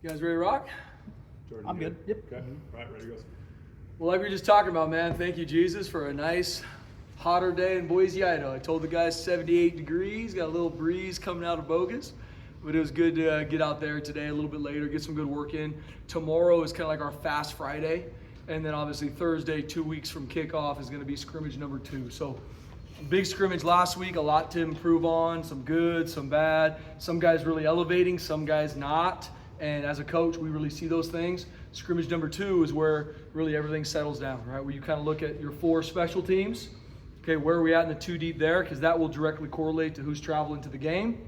You guys ready to rock? Jordan, I'm good. Yep. Okay. All right, ready to go. Well, like we were just talking about, man, thank you, Jesus, for a nice, hotter day in Boise, Idaho. I told the guys 78 degrees, got a little breeze coming out of Bogus, but it was good to get out there today a little bit later, get some good work in. Tomorrow is kind of like our fast Friday, and then obviously Thursday, 2 weeks from kickoff, is going to be scrimmage number 2. So big scrimmage last week, a lot to improve on, some good, some bad, some guys really elevating, some guys not. And as a coach, we really see those things. Scrimmage number 2 is where really everything settles down, right? Where you kind of look at your 4 special teams. Okay, where are we at in the 2 deep there? Because that will directly correlate to who's traveling to the game.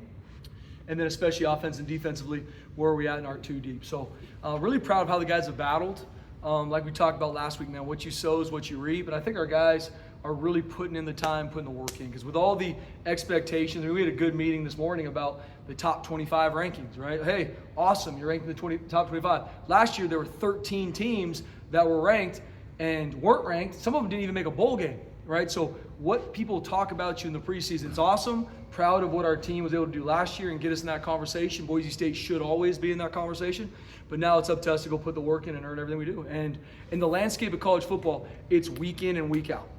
And then especially offense and defensively, where are we at in our 2 deep? So really proud of how the guys have battled. Like we talked about last week, man, what you sow is what you reap. And I think our guys are really putting in the time, putting the work in. Because with all the expectations, I mean, we had a good meeting this morning about the top 25 rankings, right? Hey, awesome, you're ranked in the top 25. Last year, there were 13 teams that were ranked and weren't ranked. Some of them didn't even make a bowl game, right? So what people talk about you in the preseason is awesome. Proud of what our team was able to do last year and get us in that conversation. Boise State should always be in that conversation. But now it's up to us to go put the work in and earn everything we do. And in the landscape of college football, it's week in and week out.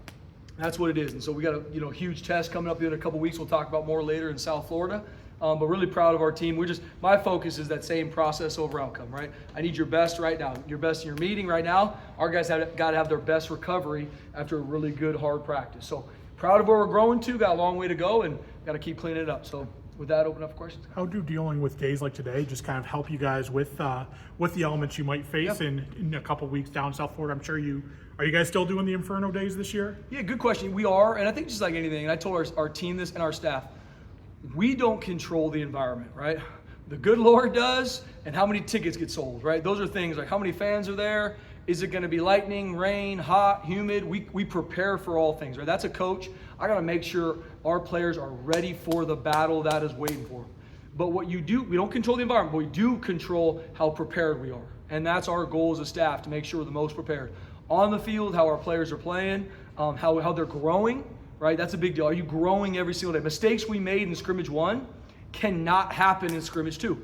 That's what it is. And so we got a huge test coming up in a couple weeks. We'll talk about more later in South Florida. But really proud of our team. My focus is that same process over outcome, right? I need your best right now. Your best in your meeting right now. Our guys have got to have their best recovery after a really good, hard practice. So proud of where we're growing to. Got a long way to go and got to keep cleaning it up. So with that, open up for questions. How do dealing with days like today just kind of help you guys with the elements you might face in a couple weeks down South Florida? I'm sure are you guys still doing the Inferno days this year? Yeah, good question. We are, and I think just like anything, and I told our team this and our staff, we don't control the environment, right? The good Lord does, and how many tickets get sold, right? Those are things like how many fans are there. Is it going to be lightning, rain, hot, humid? We prepare for all things, right? That's a coach. I got to make sure our players are ready for the battle that is waiting for them. But what you do, we don't control the environment, but we do control how prepared we are. And that's our goal as a staff, to make sure we're the most prepared. On the field, how our players are playing, how they're growing, right? That's a big deal. Are you growing every single day? Mistakes we made in scrimmage 1 cannot happen in scrimmage 2.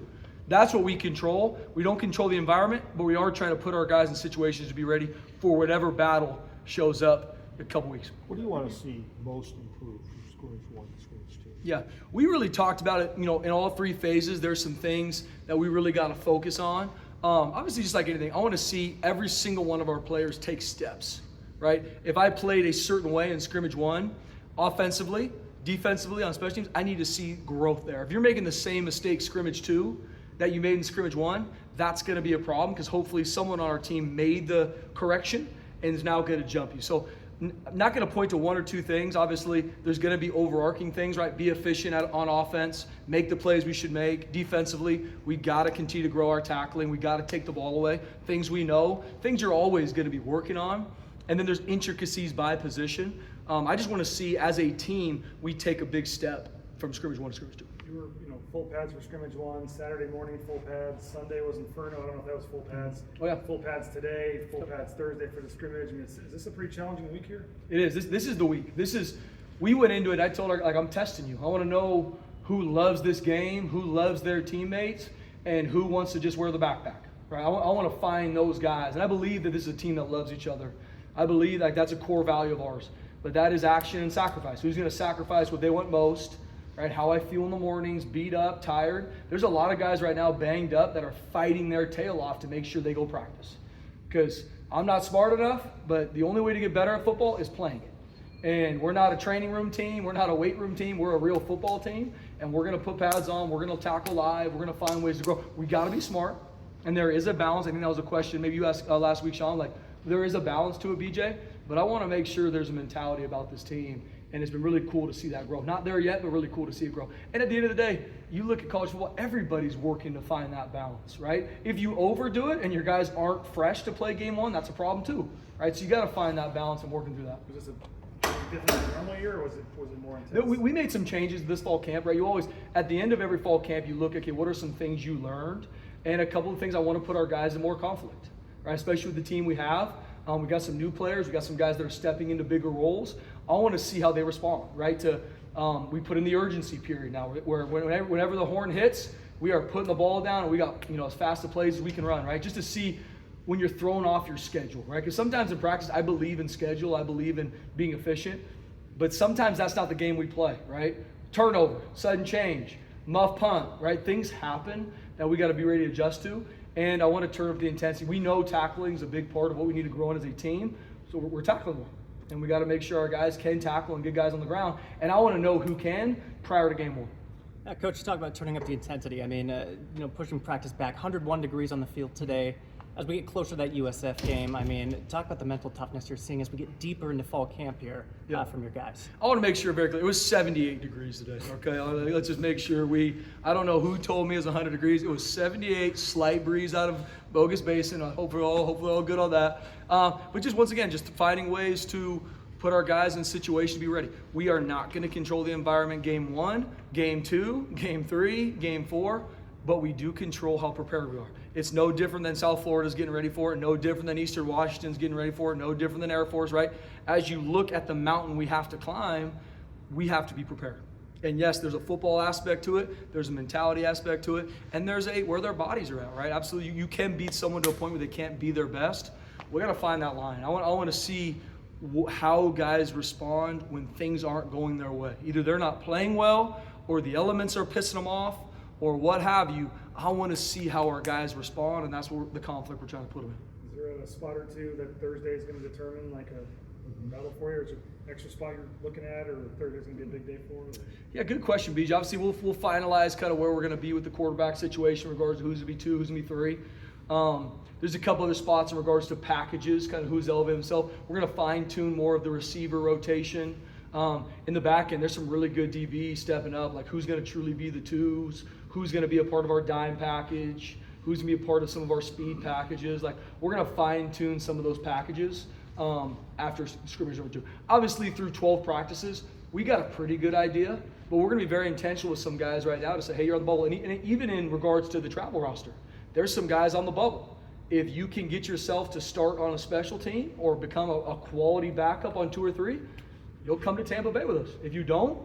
That's what we control. We don't control the environment, but we are trying to put our guys in situations to be ready for whatever battle shows up in a couple weeks. What do you want to see most improved from scrimmage 1 to scrimmage 2? Yeah, we really talked about it, in all 3 phases. There's some things that we really got to focus on. Obviously, just like anything, I want to see every single one of our players take steps, right? If I played a certain way in scrimmage 1, offensively, defensively, on special teams, I need to see growth there. If you're making the same mistake scrimmage 2 that you made in scrimmage 1, that's going to be a problem, because hopefully someone on our team made the correction and is now going to jump you. So I'm not going to point to 1 or 2 things. Obviously, there's going to be overarching things, right? Be efficient on offense, make the plays we should make. Defensively, we got to continue to grow our tackling. We got to take the ball away. Things we know, things you're always going to be working on. And then there's intricacies by position. I just want to see, as a team, we take a big step from scrimmage 1 to scrimmage 2. You were, full pads for scrimmage 1, Saturday morning full pads, Sunday was Inferno, I don't know if that was full pads. Oh, yeah. Full pads today, full pads Thursday for the scrimmage. I mean, is this a pretty challenging week here? It is. This is the week. We went into it, I told her, I'm testing you. I want to know who loves this game, who loves their teammates, and who wants to just wear the backpack, right? I want to find those guys. And I believe that this is a team that loves each other. I believe that's a core value of ours. But that is action and sacrifice. Who's going to sacrifice what they want most? Right, how I feel in the mornings, beat up, tired. There's a lot of guys right now banged up that are fighting their tail off to make sure they go practice. Because I'm not smart enough, but the only way to get better at football is playing it. And we're not a training room team. We're not a weight room team. We're a real football team. And we're going to put pads on. We're going to tackle live. We're going to find ways to grow. We got to be smart. And there is a balance. I think that was a question maybe you asked last week, Sean. There is a balance to it, BJ. But I want to make sure there's a mentality about this team. And it's been really cool to see that grow. Not there yet, but really cool to see it grow. And at the end of the day, you look at college football, everybody's working to find that balance, right? If you overdo it and your guys aren't fresh to play game 1, that's a problem too, right? So you got to find that balance and working through that. Was this a different than normal year, or was it more intense? We made some changes this fall camp, right? You always, at the end of every fall camp, you look at, okay, what are some things you learned? And a couple of things I want to put our guys in more conflict, right? Especially with the team we have. We got some new players. We got some guys that are stepping into bigger roles. I want to see how they respond, right? We put in the urgency period now, where whenever the horn hits, we are putting the ball down, and we got, as fast a plays as we can run, right? Just to see when you're thrown off your schedule, right? Because sometimes in practice, I believe in schedule, I believe in being efficient, but sometimes that's not the game we play, right? Turnover, sudden change, muff punt, right? Things happen that we got to be ready to adjust to, and I want to turn up the intensity. We know tackling is a big part of what we need to grow in as a team, so we're tackling more. And we got to make sure our guys can tackle and get guys on the ground. And I want to know who can prior to game one. Yeah, Coach, you talk about turning up the intensity. I mean, pushing practice back. 101 degrees on the field today. As we get closer to that USF game, I mean, talk about the mental toughness you're seeing as we get deeper into fall camp here from your guys. I want to make sure very clear. It was 78 degrees today, okay? Let's just make sure I don't know who told me it was 100 degrees. It was 78, slight breeze out of Bogus Basin. Hopefully all good on that. But just once again, just finding ways to put our guys in situation to be ready. We are not going to control the environment game 1, game 2, game 3, game 4, but we do control how prepared we are. It's no different than South Florida's getting ready for it, no different than Eastern Washington's getting ready for it, no different than Air Force, right? As you look at the mountain we have to climb, we have to be prepared. And yes, there's a football aspect to it, there's a mentality aspect to it, and there's where their bodies are at, right? Absolutely, you can beat someone to a point where they can't be their best. We got to find that line. I want to see how guys respond when things aren't going their way. Either they're not playing well, or the elements are pissing them off, or what have you. I want to see how our guys respond, and that's what the conflict we're trying to put them in. Is there a spot or two that Thursday is going to determine like a battle for you, or is there an extra spot you're looking at, or Thursday's going to be a big day for you? Yeah, good question, BJ. Obviously, we'll finalize kind of where we're going to be with the quarterback situation in regards to who's going to be 2, who's going to be 3. There's a couple other spots in regards to packages, kind of who's elevating himself. We're going to fine-tune more of the receiver rotation. In the back end, there's some really good DB stepping up, like who's going to truly be the 2s, who's going to be a part of our dime package, who's going to be a part of some of our speed packages. Like, we're going to fine-tune some of those packages after scrimmage number 2. Obviously, through 12 practices, we got a pretty good idea, but we're going to be very intentional with some guys right now to say, hey, you're on the bubble. And even in regards to the travel roster, there's some guys on the bubble. If you can get yourself to start on a special team or become a quality backup on 2 or 3, you'll come to Tampa Bay with us. If you don't,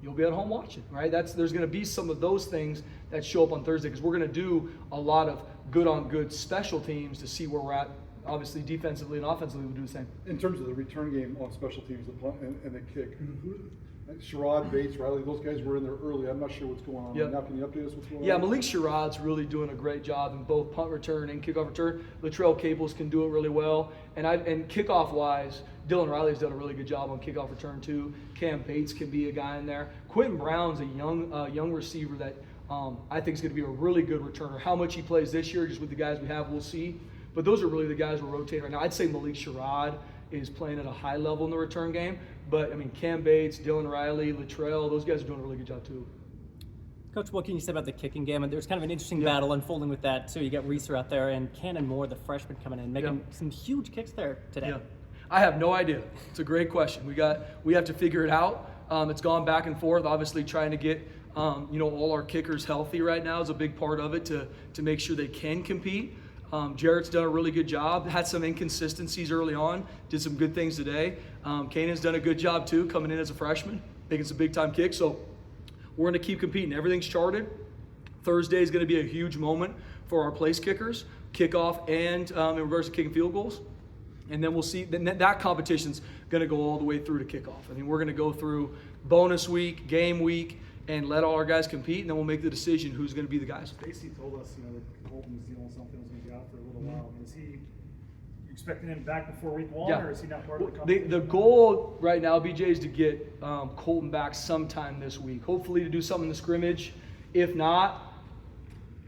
you'll be at home watching, right? There's going to be some of those things that show up on Thursday, because we're going to do a lot of good-on-good special teams to see where we're at. Obviously, defensively and offensively, we'll do the same. In terms of the return game on special teams and the kick, Sherrod, Bates, Riley, those guys were in there early. I'm not sure what's going on right now. Can you update us what's going on? Yeah, Malik Sherrod's really doing a great job in both punt return and kickoff return. Latrell Caples can do it really well. And kickoff-wise, Dylan Riley's done a really good job on kickoff return too. Cam Bates can be a guy in there. Quentin Brown's a young receiver that I think is going to be a really good returner. How much he plays this year, just with the guys we have, we'll see. But those are really the guys we're rotating right now. I'd say Malik Sherrod is playing at a high level in the return game. But, I mean, Cam Bates, Dylan Riley, Latrell, those guys are doing a really good job too. Coach, what can you say about the kicking game? And there's kind of an interesting battle unfolding with that too. You got Reeser out there and Cannon Moore, the freshman, coming in, making some huge kicks there today. Yeah. I have no idea. It's a great question. We have to figure it out. It's gone back and forth. Obviously, trying to get all our kickers healthy right now is a big part of it to make sure they can compete. Jarrett's done a really good job. Had some inconsistencies early on. Did some good things today. Kanan's done a good job too, coming in as a freshman, making some big time kicks. So we're going to keep competing. Everything's charted. Thursday is going to be a huge moment for our place kickers, kickoff and in regards to kicking field goals. And then we'll see, that competition's going to go all the way through to kickoff. I mean, we're going to go through bonus week, game week, and let all our guys compete, and then we'll make the decision who's going to be the guys. Stacy told us, that Colton's dealing with something that's going to be out for a little while. I mean, is he expecting him back before week 1, or is he not part of the competition? The goal right now, BJ, is to get Colton back sometime this week. Hopefully to do something in the scrimmage. If not,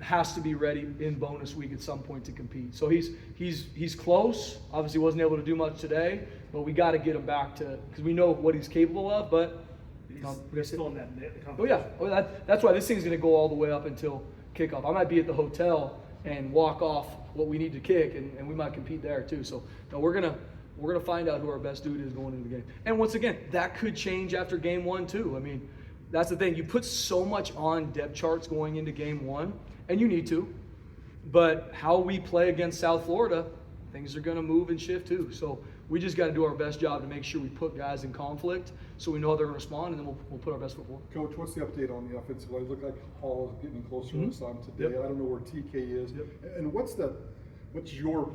has to be ready in bonus week at some point to compete. So he's close. Obviously wasn't able to do much today, but we got to get him back to, because we know what he's capable of, but he's still in that competition. Oh yeah, that's why this thing's going to go all the way up until kickoff. I might be at the hotel and walk off what we need to kick, and we might compete there too. So no, we're gonna find out who our best dude is going into the game. And once again, that could change after game 1 too. I mean, that's the thing. You put so much on depth charts going into game 1, and you need to. But how we play against South Florida, things are going to move and shift too. So we just got to do our best job to make sure we put guys in conflict so we know how they're going to respond, and then we'll put our best foot forward. Coach, what's the update on the offensive line? It looked like Hall is getting closer to us on today. Yep. I don't know where TK is. And what's your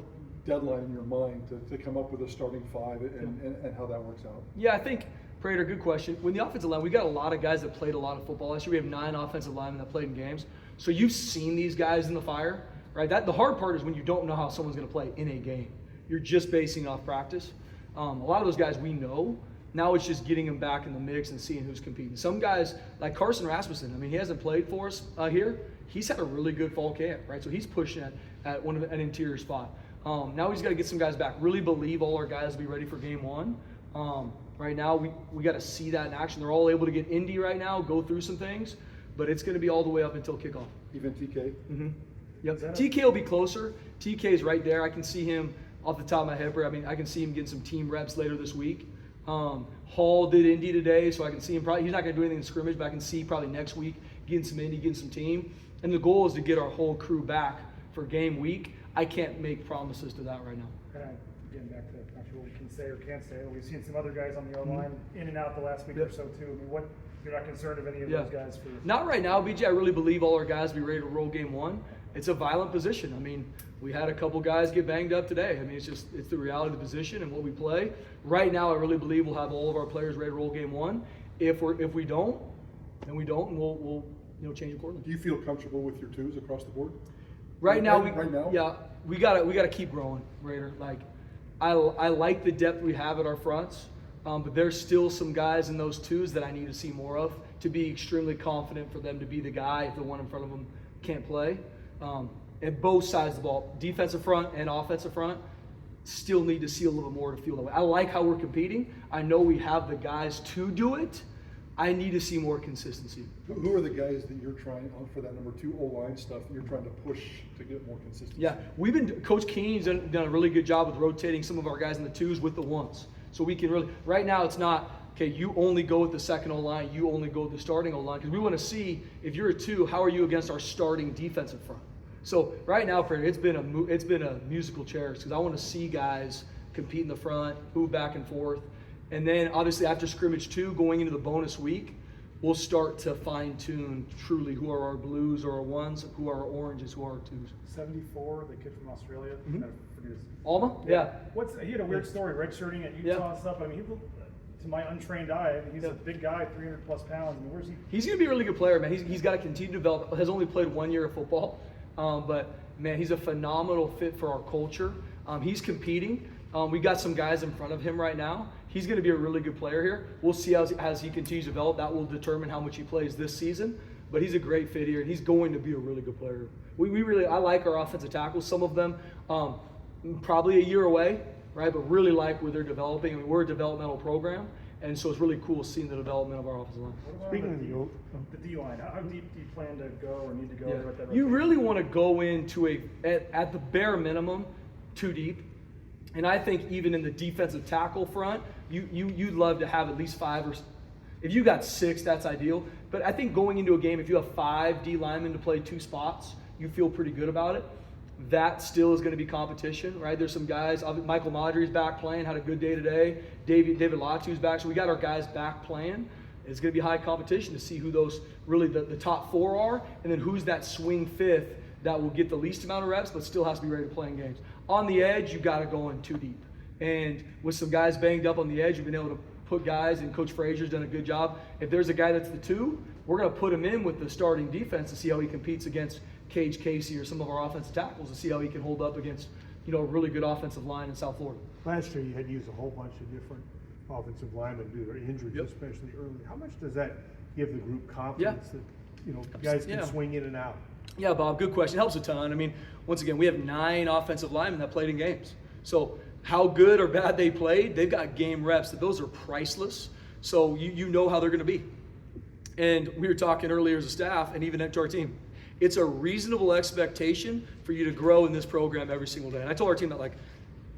deadline in your mind to come up with a starting five and how that works out? Yeah, I think, Prater, good question. When the offensive line, we got a lot of guys that played a lot of football last year. We have 9 offensive linemen that played in games. So you've seen these guys in the fire, right? The hard part is when you don't know how someone's going to play in a game. You're just basing off practice. A lot of those guys we know. Now it's just getting them back in the mix and seeing who's competing. Some guys, like Carson Rasmussen, I mean, he hasn't played for us here. He's had a really good fall camp, right? So he's pushing at an interior spot. Now he's got to get some guys back. Really believe all our guys will be ready for game 1. Right now, we got to see that in action. They're all able to get Indy right now, go through some things, but it's going to be all the way up until kickoff. Even TK? Mm-hmm. Yep. TK will be closer. TK's right there. I can see him off the top of my head. I mean, I can see him getting some team reps later this week. Hall did Indy today, so I can see him probably. He's not going to do anything in scrimmage, but I can see probably next week getting some Indy, getting some team. And the goal is to get our whole crew back for game week. I can't make promises to that right now. Getting back to not sure what we can say or can't say. We've seen some other guys on the O-line in and out the last week or so too. I mean, you're not concerned of any of those guys for? Not right now, BJ. I really believe all our guys will be ready to roll game 1. It's a violent position. I mean, we had a couple guys get banged up today. I mean, it's the reality of the position and what we play. Right now, I really believe we'll have all of our players ready to roll game 1. If we don't, then we don't, and we'll change accordingly. Do you feel comfortable with your twos across the board? Right now, yeah, we gotta keep growing, Raider. Like, I like the depth we have at our fronts, but there's still some guys in those twos that I need to see more of to be extremely confident for them to be the guy if the one in front of them can't play. At both sides of the ball, defensive front and offensive front, still need to see a little bit more to feel that way. I like how we're competing. I know we have the guys to do it. I need to see more consistency. Who are the guys that you're trying on for that number 2 O-line stuff that you're trying to push to get more consistency? Yeah, Coach Keeney's done a really good job with rotating some of our guys in the 2s with the 1s. So we can really, right now it's not, okay, you only go with the second O-line, you only go with the starting O-line, because we want to see, if you're a 2, how are you against our starting defensive front? So right now, it's been a musical chairs, because I want to see guys compete in the front, move back and forth. And then obviously after scrimmage 2, going into the bonus week, we'll start to fine tune truly who are our blues or our 1s, who are our oranges, who are our 2s. 74, the kid from Australia. Alma? Yeah. He had a weird story, redshirting at Utah and stuff. I mean, to my untrained eye, he's a big guy, 300 plus pounds. I mean, where's he? He's going to be a really good player, man. He's got to continue to develop. Has only played 1 year of football, but man, he's a phenomenal fit for our culture. He's competing. We got some guys in front of him right now. He's going to be a really good player here. We'll see as he continues to develop. That will determine how much he plays this season. But he's a great fit here, and he's going to be a really good player. I like our offensive tackles. Some of them probably a year away, right? But really like where they're developing. I mean, we're a developmental program, and so it's really cool seeing the development of our offensive line. Speaking of the D-line, how deep do you plan to go or need to go? Yeah. You really want to go into at the bare minimum, 2 deep. And I think even in the defensive tackle front, you'd love to have at least 5 or if you got 6, that's ideal. But I think going into a game, if you have 5 D linemen to play 2 spots, you feel pretty good about it. That still is going to be competition, right? There's some guys. Michael Maudry's back playing, had a good day today. David Latu's back, so we got our guys back playing. It's going to be high competition to see who those really the top 4 are, and then who's that swing 5th that will get the least amount of reps, but still has to be ready to play in games. On the edge, you got to go in 2 deep. And with some guys banged up on the edge, you've been able to put guys, and Coach Frazier's done a good job. If there's a guy that's the 2, we're going to put him in with the starting defense to see how he competes against Cage Casey or some of our offensive tackles, to see how he can hold up against a really good offensive line in South Florida. Last year, you had used a whole bunch of different offensive linemen due to injuries, especially early. How much does that give the group confidence that guys can swing in and out? Yeah, Bob, good question. It helps a ton. I mean, once again, we have 9 offensive linemen that played in games. So how good or bad they played, they've got game reps. Those are priceless. So you know how they're going to be. And we were talking earlier as a staff and even to our team. It's a reasonable expectation for you to grow in this program every single day. And I told our team that,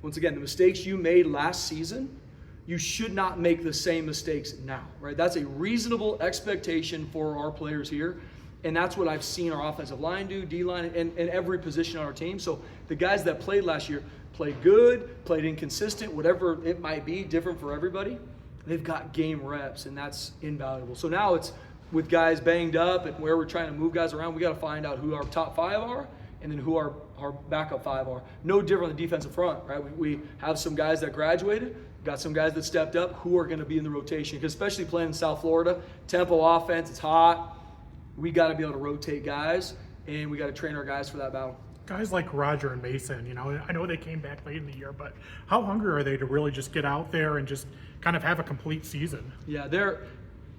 once again, the mistakes you made last season, you should not make the same mistakes now, right? That's a reasonable expectation for our players here. And that's what I've seen our offensive line do, D-line, and every position on our team. So the guys that played last year played good, played inconsistent, whatever it might be, different for everybody. they've got game reps, and that's invaluable. So now it's with guys banged up and where we're trying to move guys around, we got to find out who our top 5 are and then who our backup 5 are. No different on the defensive front, right? We have some guys that graduated, got some guys that stepped up who are going to be in the rotation, because especially playing in South Florida, tempo offense, it's hot. We got to be able to rotate guys, and we got to train our guys for that battle. Guys like Roger and Mason, I know they came back late in the year, but how hungry are they to really just get out there and just kind of have a complete season? Yeah, they're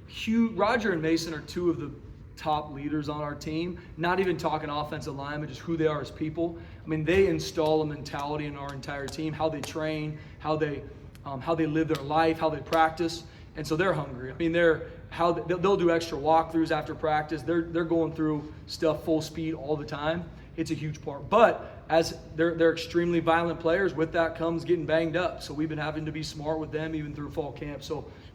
huge. Roger and Mason are 2 of the top leaders on our team, not even talking offensive line, but just who they are as people. I mean, they install a mentality in our entire team, how they train, how they live their life, how they practice, and so they're hungry. I mean, they'll do extra walkthroughs after practice. They're going through stuff full speed all the time. It's a huge part. But as they're extremely violent players, with that comes getting banged up. So we've been having to be smart with them even through fall camp.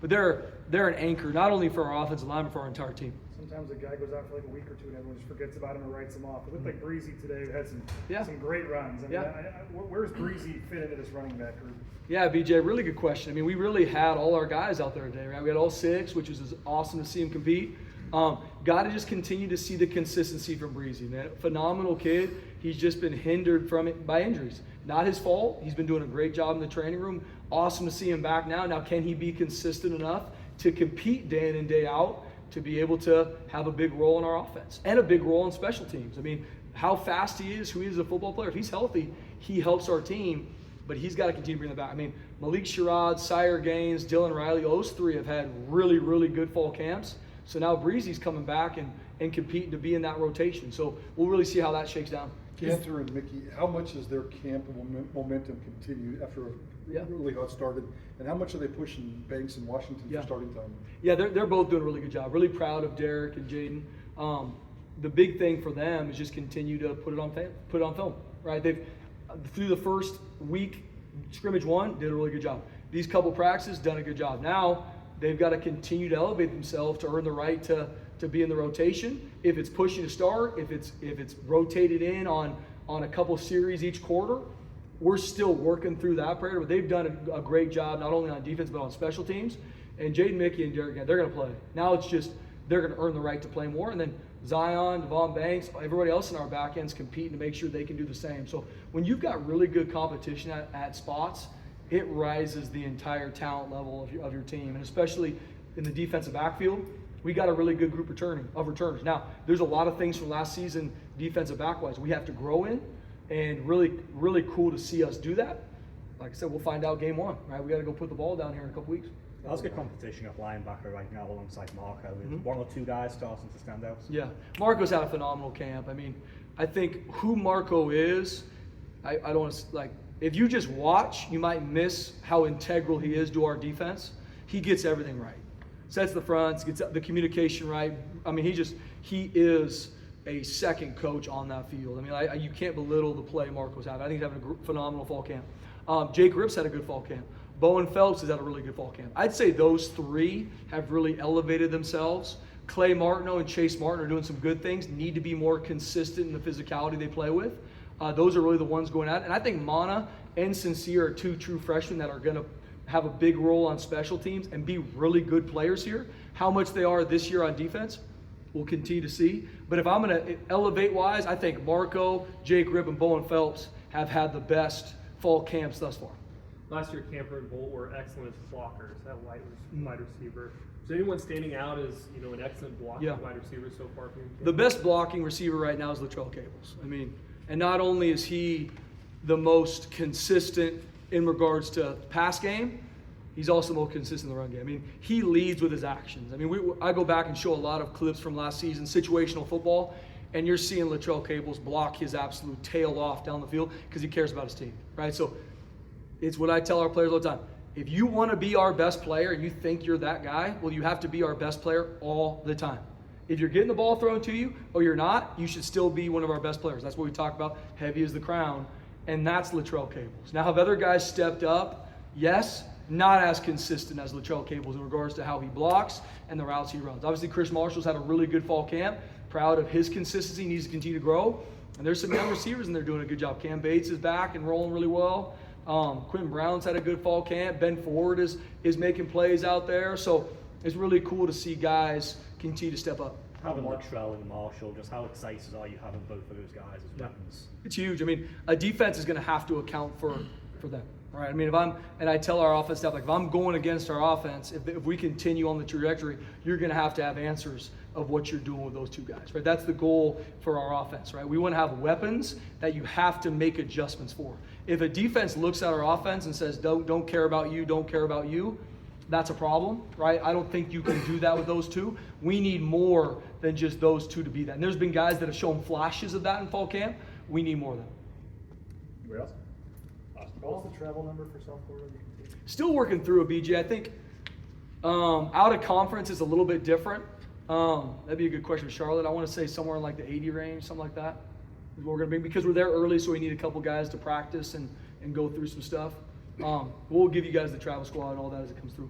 But they're an anchor, not only for our offensive line, but for our entire team. Sometimes a guy goes out for like a week or 2 and everyone just forgets about him or writes him off. It looked like Breezy today had some great runs. I mean, where's Breezy fit into this running back group? Yeah, BJ, really good question. I mean, we really had all our guys out there today, right? We had all 6, which was awesome to see him compete. Got to just continue to see the consistency from Breezy, man. Phenomenal kid. He's just been hindered from it by injuries. Not his fault. He's been doing a great job in the training room. Awesome to see him back now. Now, can he be consistent enough to compete day in and day out, to be able to have a big role in our offense and a big role in special teams? I mean, how fast he is, who he is as a football player. If he's healthy, he helps our team, but he's got to continue to bring that back. I mean, Malik Sherrod, Sire Gaines, Dylan Riley, those 3 have had really, really good fall camps. So now Breezy's coming back and competing to be in that rotation. So we'll really see how that shakes down. Cantor and Mickey, how much does their camp momentum continue after a really hot started? And how much are they pushing Banks and Washington for starting time? Yeah, they're both doing a really good job. Really proud of Derek and Jaden. The big thing for them is just continue to put it on film, right? They've, through the first week, scrimmage 1, did a really good job. These couple practices, done a good job. Now, they've got to continue to elevate themselves to earn the right to be in the rotation. If it's pushing to start, if it's rotated in on a couple series each quarter, we're still working through that part. But they've done a great job, not only on defense, but on special teams. And Jaden, Mickey, and Derek, they're going to play. Now it's just they're going to earn the right to play more. And then Zion, Devon Banks, everybody else in our back end's competing to make sure they can do the same. So when you've got really good competition at spots, it rises the entire talent level of your team. And especially in the defensive backfield, we got a really good group of returners. Now, there's a lot of things from last season defensive back-wise we have to grow in, and really, really cool to see us do that. Like I said, we'll find out game 1, right? We got to go put the ball down here in a couple weeks. That's good competition at linebacker right now alongside Marco. With 1 or 2 guys starting to stand out. Yeah, Marco's had a phenomenal camp. I mean, I think who Marco is, I don't want to, like, if you just watch, you might miss how integral he is to our defense. He gets everything right. Sets the fronts, gets the communication right. I mean, he is a second coach on that field. I mean, you can't belittle the play Marco's having. I think he's having a phenomenal fall camp. Jake Ripp's had a good fall camp. Bowen Phelps has had a really good fall camp. I'd say those 3 have really elevated themselves. Clay Martineau and Chase Martin are doing some good things, need to be more consistent in the physicality they play with. Those are really the ones going at it. And I think Mana and Sincere are 2 true freshmen that are going to have a big role on special teams and be really good players here. How much they are this year on defense, we'll continue to see. But if I'm going to elevate wise, I think Marco, Jake Ripp, and Bowen Phelps have had the best fall camps thus far. Last year, Camper and Bolt were excellent as blockers at wide receiver. Is anyone standing out as an excellent blocking wide receiver so far? The best blocking receiver right now is Latrell Cables. I mean, and not only is he the most consistent in regards to pass game, he's also the most consistent in the run game. I mean, he leads with his actions. I mean, I go back and show a lot of clips from last season, situational football, and you're seeing Latrell Cables block his absolute tail off down the field because he cares about his team, right? So it's what I tell our players all the time. If you want to be our best player and you think you're that guy, well, you have to be our best player all the time. If you're getting the ball thrown to you or you're not, you should still be one of our best players. That's what we talk about, heavy as the crown, and that's Latrell Cables. Now, have other guys stepped up? Yes, not as consistent as Latrell Cables in regards to how he blocks and the routes he runs. Obviously, Chris Marshall's had a really good fall camp. Proud of his consistency, needs to continue to grow. And there's some young receivers in there doing a good job. Cam Bates is back and rolling really well. Quentin Brown's had a good fall camp. Ben Ford is making plays out there. So it's really cool to see guys continue to step up. Having Luttrell and Marshall, just how excited are you having both of those guys as weapons? It's huge. I mean, a defense is going to have to account for them, right? I mean, I tell our offense staff, like, if I'm going against our offense, if we continue on the trajectory, you're going to have answers of what you're doing with those two guys, right? That's the goal for our offense, right? We want to have weapons that you have to make adjustments for. If a defense looks at our offense and says, don't care about you, that's a problem, right? I don't think you can do that with those two. We need more than just those two to be that. And there's been guys that have shown flashes of that in fall camp. We need more of them. Anybody else? What's the travel number for South Florida? Still working through a BJ. I think out of conference is a little bit different. That'd be a good question for Charlotte. I want to say somewhere in like the 80 range, something like that is what we're going to be, because we're there early, so we need a couple guys to practice and go through some stuff. We'll give you guys the travel squad and all that as it comes through.